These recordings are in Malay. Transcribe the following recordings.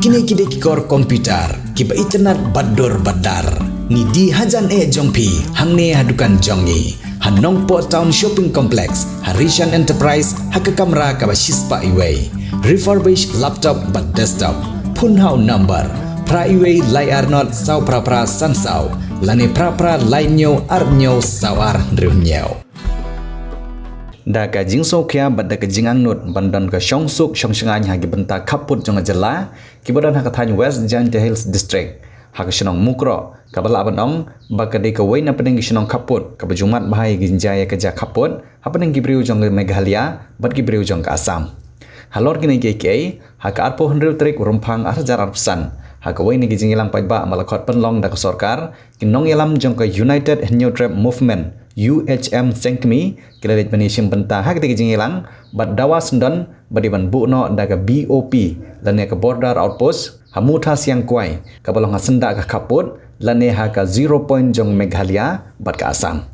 Kini kikor komputer, kiba internet bador badar. Ni di hajan jongpi, hangne hadukan jongi. Hanong Po Town Shopping Complex, Harishan Enterprise, haka kamera kaba shispa iway. Refurbished laptop but desktop. Punhau number. Pra iway layar not sau pra sansau. Lane pra lainyo arnyo sawar riunyo. Da ka jingso kya bad da ka jingang not bandan ka shongsuk shongshangan hagi benta kaput jonga jela kibadan haka thany West Giant Hills District haka shinong mukro kabala abanong bakade ka waina pedeng shinong kaput kabajumat bahai ginjaya ka ja kaput hapeneng gibriu jonga Meghalaya bad gibriu jonga Assam halor gini KK haka arpo 100 trik rumpang arjar arpsan haka waina gijingilang paiba malakot penlong da ka sorkar kinong yalam jonga United New Trade Movement UHM Sengkmi kilalit panishim benta hak tigi jingilang bad dawa sendon badiban buno daga BOP lane ka border outpost hamuta siang kwai kabalong hasenda ka kaput lane haka 0 point jong Meghalaya bad ka Assam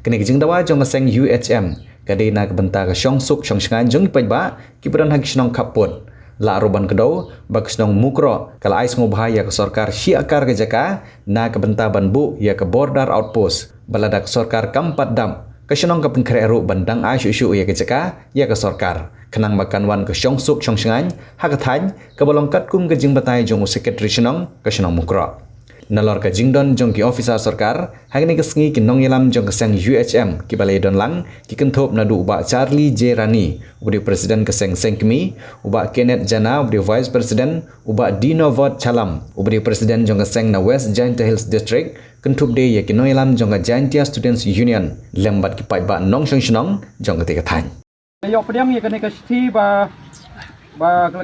kini kijing dawa jong seng UHM kadina ka benta ka shongsuk shongshangan jong paiba kibaran hak shnong kaput la aruban kedo bak shnong mukro kala ais ngobhaya ka sarkar siakar ka jaka na ka benta banbu ya ka border outpost baladak sarkar kampat dam kasyonong ka pengkreru bandang asyu ya ka jaka ya ka sarkar kenang makanwan ka shongsuk shongshangan hakathany ka balongkat kum ka jing batay jong secretary shnong kasyonong mukro nalor ka jingdon jong ki officer sarkar hagni ka sngi kinong yalam jong ka seng UHM ki balay don lang ki kenthop nadu uba Charlie J Rani ubdi presiden ka seng Sengkmi uba Kenneth Jana ubdi vice president uba Dino Vot Chalam ubdi presiden jong ka seng na West Giant Hills District kentup de ya kinong yalam jong ka Giantia Students Union lembat ki pai ba nong shnong jong ka tika thany yo pediang ye kane ka sti ba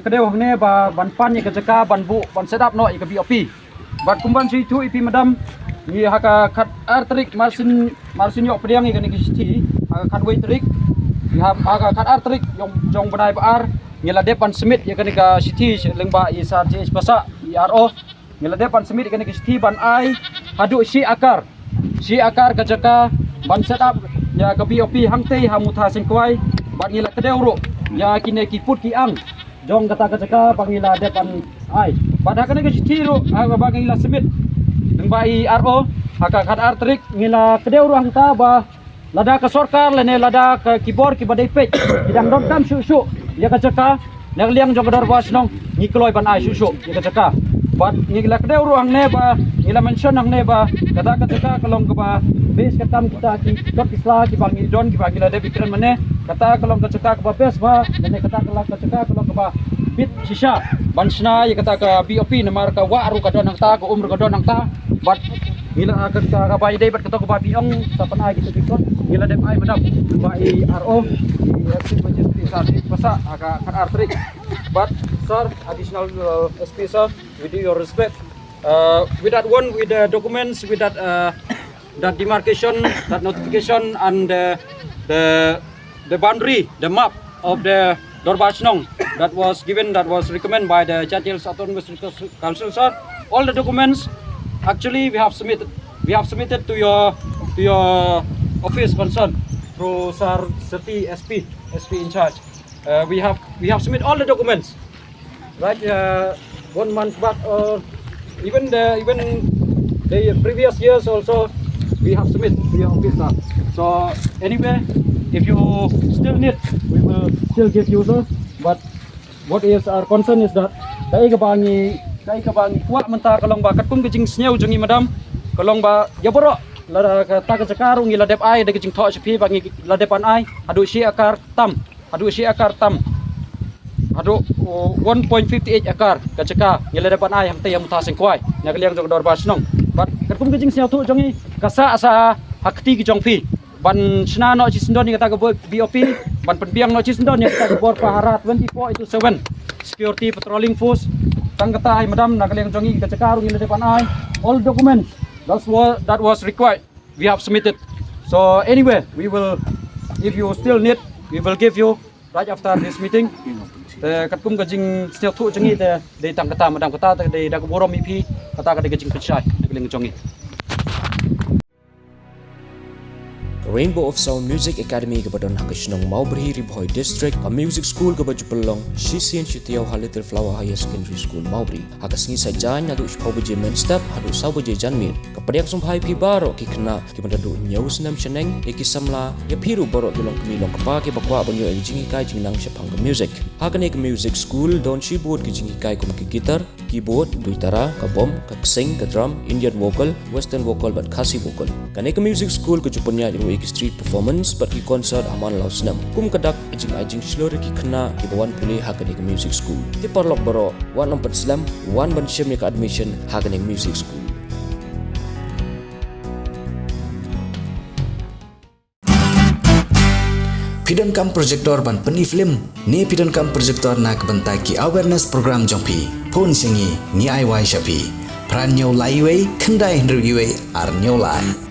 kadeu hne ba ban pan ye ka jaka ban bu ban setup no ye ka BOP bat kumban si tu ipi madam ni haka khat artrik marsin yo pediang ye kane ka sti haka khat wei trik ni haka khat artrik jong banai ba ar ngela depan smith ye kane ka sti lengba ye sar je pasa RO ngela depan smith ye kane ka sti ban ai hadu si akar ka jaka ban setup ya ka BOP hangtei hamutha singkwai bat ngila kedeu ro ya kine ki put ki ang jong kata ka pangila depan ai pada kane ke tiro aga bangila semit deng bai RO haka kad artrik ngila kedeu ro hangta ba lada ka sarkar lene lada ka kibor ki badai pej bidang dom kam shu ya ka jaka nagliang jong kadar was nong ngikloi ban ai shu ya ka jaka bat ngila kedeu ro hangne ba ngila mention hangne ba kata ka jaka kalong ka ba bes katam kita ki dot isla ki bangi don ki bangila de pikran mane kata kalong ka jaka ka bes ba lene kata kalong ka jaka kalong ka ba bit shisha bansna ya kata ka BOP namar ka wa aru ka don hang ta ko umur ka don hang ta bat ngila ka bai dei bat kata ko ba biong sa panai gitu dikot ngila dem ai madam bai RO SP majesty sa pasa ka artrik but sir additional SP sir with your respect with that one with the documents with that that demarcation that notification and the boundary the map of the Dorbashnong that was given, that was recommended by the Giant Hills Autonomous Council, sir. All the documents, actually, we have submitted to your office concerned through Sir Seti SP in charge. We have submitted all the documents, right? 1 month back, or even the previous years also, we have submitted to your office, sir. So anyway, if you still need, we will still give you, sir. But what is our concern is that kai ka bangi kuat menta kalong ba katung kejing snyau jengi madam kalong ba yaboro la ka ta ka cakaru ngi la dep ai de kejing tho sepi bangi la depan ai adu si akar tam adu 1.58 akar ka caka ngi la depan ai ham te yam ta sing kwai nya kliang jong dor basnong but katung kejing snyau thu jongi kasa asa hakti ki jong fi ban sna no chi sendon ni kata ka BOP ban penbiang no chi sendon ni kata ka bor pahara 24/7 security patrolling force tang kata ai madam nakaleng jongi ka cakaru ni depan ai all documents that was required we have submitted so anyway we will if you still need we will give you right after this meeting the katkum gajing setiap thu jongi de tang kata madam kata de da borom ipi kata ka de gajing pechai nakaleng jongi Rainbow of Sound Music Academy ke badan hakisnong Mauberhi Ribhoi District, a music school ke baju pelong, Shisian Shutiau Little Flower Higher Secondary School Mauberhi. Hakas ngi sajan adu shpau beje main step hadu sau beje janmir. Kapadiak sumpai pi baro ki kena ki bandadu nyau senam cheneng ki samla ya piru baro ki long kemilong kapa ki bakwa banyo ing jingi kai jingnang shapang ke music. Hakane ke music school don keyboard ki jingi kai kum ki gitar, keyboard, duitara, ka bom, ka sing, ka drum, Indian vocal, western vocal but khasi vocal. Kane ke music school ke jupanya ki street performance but ki concert aman lau senam. Kum kadak ajing slur ki kena ki bawan pulih hakane ke music school. Ti parlok baro wan nompat slam, wan ban shim ni ke admission hakane music school. Pidon kam projector ban peni film ni pidon kam projector nak bentai ki awareness program jompi pon singi ni ai wai shapi pran nyau lai wei kendai hendru ar nyau lai